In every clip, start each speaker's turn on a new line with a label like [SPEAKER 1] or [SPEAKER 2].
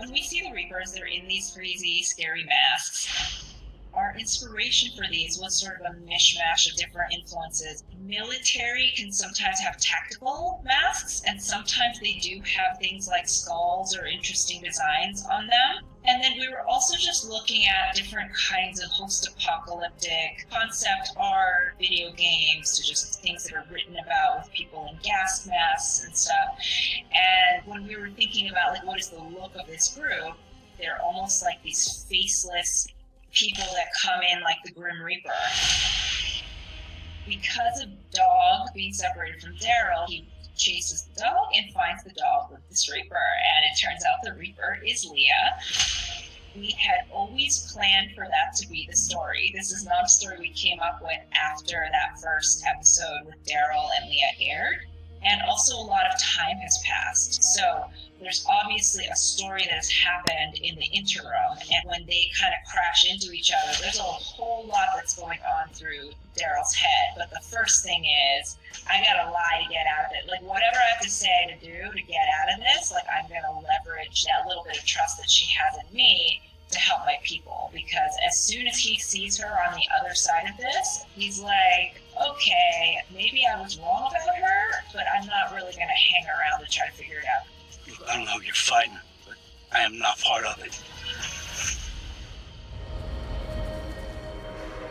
[SPEAKER 1] when we see the Reapers, they're in these crazy, scary masks. Our inspiration for these was sort of a mishmash of different influences. Military can sometimes have tactical masks, and sometimes they do have things like skulls or interesting designs on them. And then we were also just looking at different kinds of post-apocalyptic concept art, video games, to just things that are written about with people in gas masks and stuff. And when we were thinking about like what is the look of this group, they're almost like these faceless people that come in like the Grim Reaper. Because of Dog being separated from Daryl, he chases the dog and finds the dog with this Reaper, and it turns out the Reaper is Leah. We had always planned for that to be the story. This is not a story we came up with after that first episode with Daryl and Leah aired. And also a lot of time has passed. So there's obviously a story that has happened in the interim. And when they kind of crash into each other, there's a whole lot that's going on through Daryl's head. But the first thing is, I gotta lie to get out of it. Like, whatever I have to say to do to get out of this, like, I'm gonna leverage that little bit of trust that she has in me to help my people. Because as soon as he sees her on the other side of this, he's like, okay, maybe I was wrong about her, but I'm not really gonna hang around to try to figure it out.
[SPEAKER 2] I don't know who you're fighting, but I am not part of it.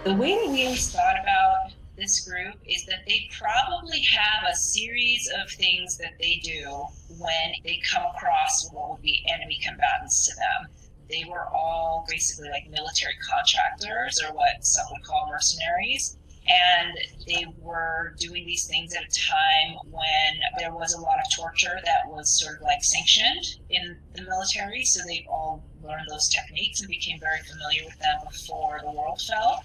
[SPEAKER 1] The way that we always thought about this group is that they probably have a series of things that they do when they come across what would be enemy combatants to them. They were all basically like military contractors, or what some would call mercenaries. And they were doing these things at a time when there was a lot of torture that was sort of like sanctioned in the military. So they all learned those techniques and became very familiar with them before the world fell.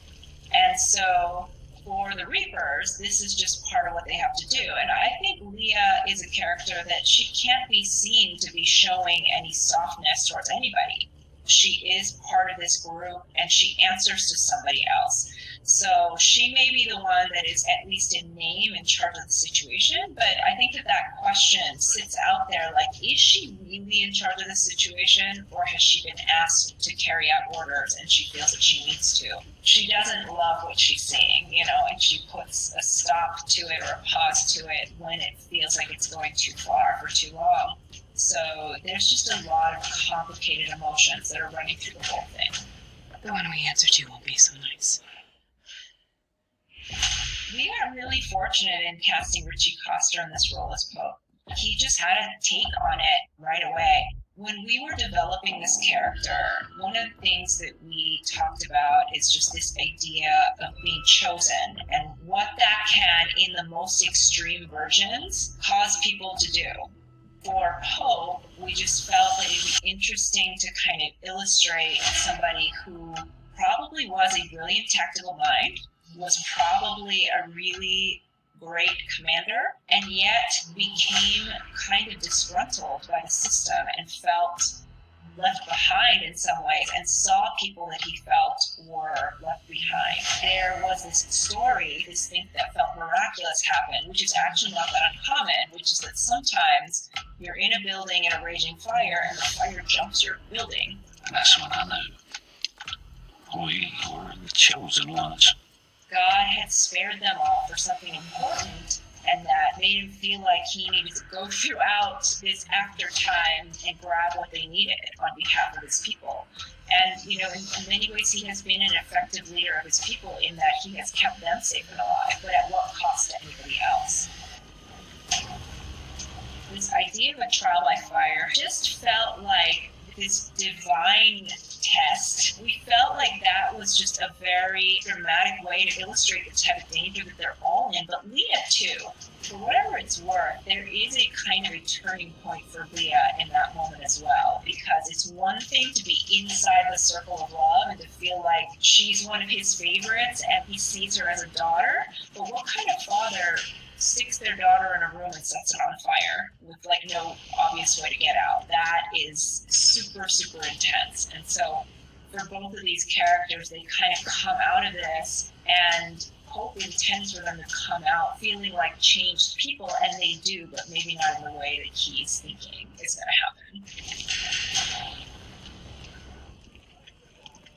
[SPEAKER 1] And so for the Reapers, this is just part of what they have to do. And I think Leah is a character that she can't be seen to be showing any softness towards anybody. She is part of this group and she answers to somebody else. So she may be the one that is at least in name in charge of the situation, but I think that question sits out there like, is she really in charge of the situation, or has she been asked to carry out orders and she feels that she needs to? She doesn't love what she's seeing, and she puts a stop to it or a pause to it when it feels like it's going too far for too long. So there's just a lot of complicated emotions that are running through the whole thing.
[SPEAKER 3] The one we answer to won't be so nice.
[SPEAKER 1] We got really fortunate in casting Richie Coster in this role as Pope. He just had a take on it right away. When we were developing this character, one of the things that we talked about is just this idea of being chosen and what that can, in the most extreme versions, cause people to do. For Pope, we just felt that it would be interesting to kind of illustrate somebody who probably was a brilliant tactical mind, was probably a really great commander, and yet became kind of disgruntled by the system and felt left behind in some ways, and saw people that he felt were left behind. There was this story, this thing that felt miraculous happen, which is actually not that uncommon, which is that sometimes you're in a building in a raging fire and the fire jumps your building.
[SPEAKER 2] That's what I know. We were the chosen ones.
[SPEAKER 1] God had spared them all for something important, and that made him feel like he needed to go throughout this after time and grab what they needed on behalf of his people. And, in many ways he has been an effective leader of his people in that he has kept them safe and alive, but at what cost to anybody else? This idea of a trial by fire just felt like this divine test. We felt like that was just a very dramatic way to illustrate the type of danger that they're all in, but Leah too. For whatever it's worth, there is a kind of a turning point for Leah in that moment as well, because it's one thing to be inside the circle of love and to feel like she's one of his favorites and he sees her as a daughter, but what kind of father sticks their daughter in a room and sets it on fire with no obvious way to get out? That is super, super intense. And so for both of these characters, they kind of come out of this, and Pope intends for them to come out feeling like changed people, and they do, but maybe not in the way that he's thinking is going to happen.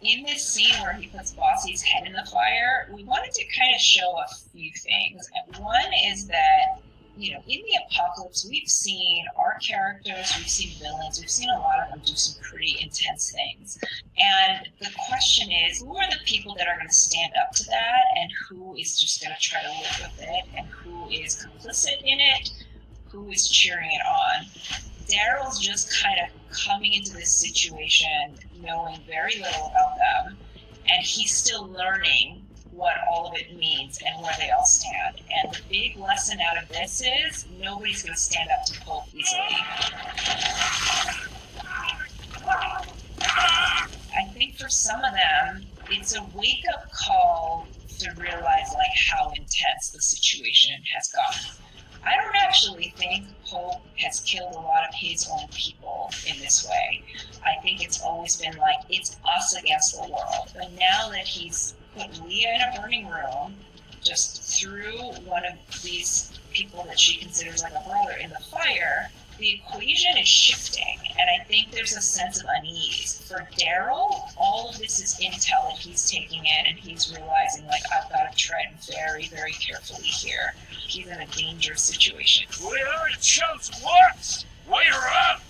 [SPEAKER 1] in this scene where he puts Bossy's head in the fire, we wanted to kind of show a few things. And one is that, you know, in the apocalypse, we've seen our characters, we've seen villains, we've seen a lot of them do some pretty intense things. And the question is, who are the people that are going to stand up to that, and who is just going to try to live with it, and who is complicit in it, who is cheering it on? Daryl's just kind of coming into this situation knowing very little about them, and he's still learning what all of it means and where they all stand. And the big lesson out of this is nobody's going to stand up to Pope easily. I think for some of them, it's a wake-up call to realize like how intense the situation has gotten. I don't actually think Pope has killed a lot of his own people in this way. I think it's always been like, it's us against the world. But now that he's put Leah in a burning room, just threw one of these people that she considers like a brother in the fire, the equation is shifting. And I think there's a sense of unease. For Daryl, all of this is intel that he's taking in, and he's realizing, like, I've got to tread very, very carefully here. He's in a dangerous situation.
[SPEAKER 2] We are the chosen ones! We're up!